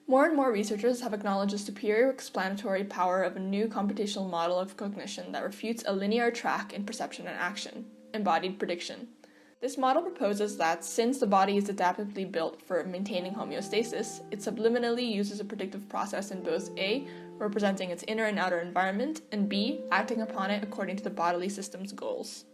More and more researchers have acknowledged the superior explanatory power of a new computational model of cognition that refutes a linear track in perception and action, embodied prediction. This model proposes that since the body is adaptively built for maintaining homeostasis, it subliminally uses a predictive process in both A, representing its inner and outer environment, and B, acting upon it according to the bodily system's goals.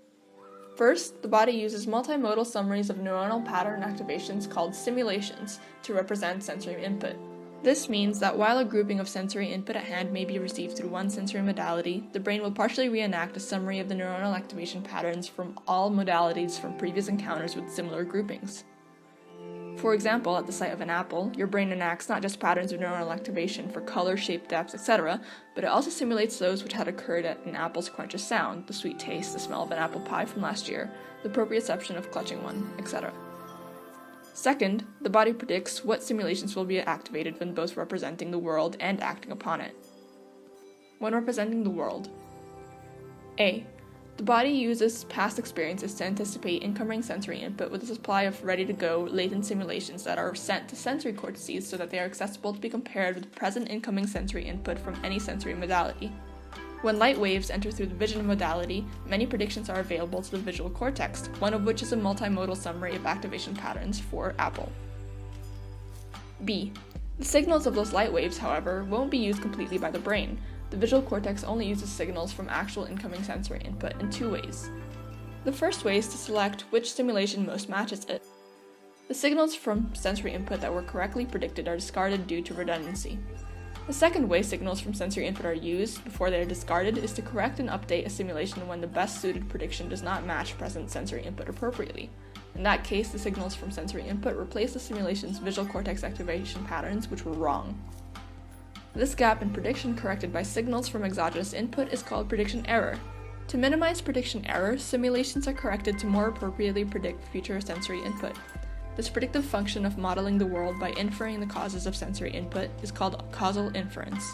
First, the body uses multimodal summaries of neuronal pattern activations called simulations to represent sensory input. This means that while a grouping of sensory input at hand may be received through one sensory modality, the brain will partially reenact a summary of the neuronal activation patterns from all modalities from previous encounters with similar groupings. For example, at the sight of an apple, your brain enacts not just patterns of neuronal activation for color, shape, depth, etc., but it also simulates those which had occurred at an apple's crunchish sound, the sweet taste, the smell of an apple pie from last year, the proprioception of clutching one, etc. Second, the body predicts what simulations will be activated when both representing the world and acting upon it. When representing the world. A. The body uses past experiences to anticipate incoming sensory input with a supply of ready-to-go latent simulations that are sent to sensory cortices so that they are accessible to be compared with present incoming sensory input from any sensory modality. When light waves enter through the vision modality, many predictions are available to the visual cortex, one of which is a multimodal summary of activation patterns for apple. B. The signals of those light waves, however, won't be used completely by the brain. The visual cortex only uses signals from actual incoming sensory input in two ways. The first way is to select which simulation most matches it. The signals from sensory input that were correctly predicted are discarded due to redundancy. The second way signals from sensory input are used before they are discarded is to correct and update a simulation when the best suited prediction does not match present sensory input appropriately. In that case, the signals from sensory input replace the simulation's visual cortex activation patterns, which were wrong. This gap in prediction corrected by signals from exogenous input is called prediction error. To minimize prediction error, simulations are corrected to more appropriately predict future sensory input. This predictive function of modeling the world by inferring the causes of sensory input is called causal inference.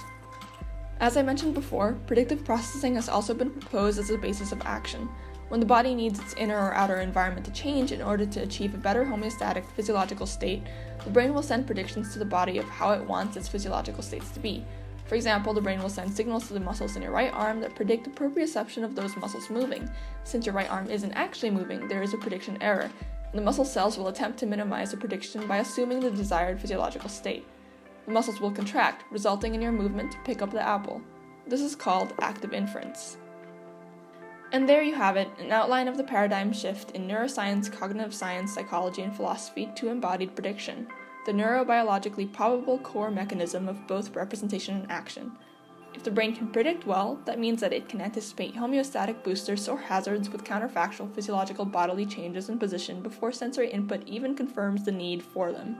As I mentioned before, predictive processing has also been proposed as a basis of action. When the body needs its inner or outer environment to change in order to achieve a better homeostatic physiological state, the brain will send predictions to the body of how it wants its physiological states to be. For example, the brain will send signals to the muscles in your right arm that predict the proprioception of those muscles moving. Since your right arm isn't actually moving, there is a prediction error. The muscle cells will attempt to minimize the prediction by assuming the desired physiological state. The muscles will contract, resulting in your movement to pick up the apple. This is called active inference. And there you have it, an outline of the paradigm shift in neuroscience, cognitive science, psychology, and philosophy to embodied prediction, the neurobiologically probable core mechanism of both representation and action. If the brain can predict well, that means that it can anticipate homeostatic boosters or hazards with counterfactual physiological bodily changes in position before sensory input even confirms the need for them.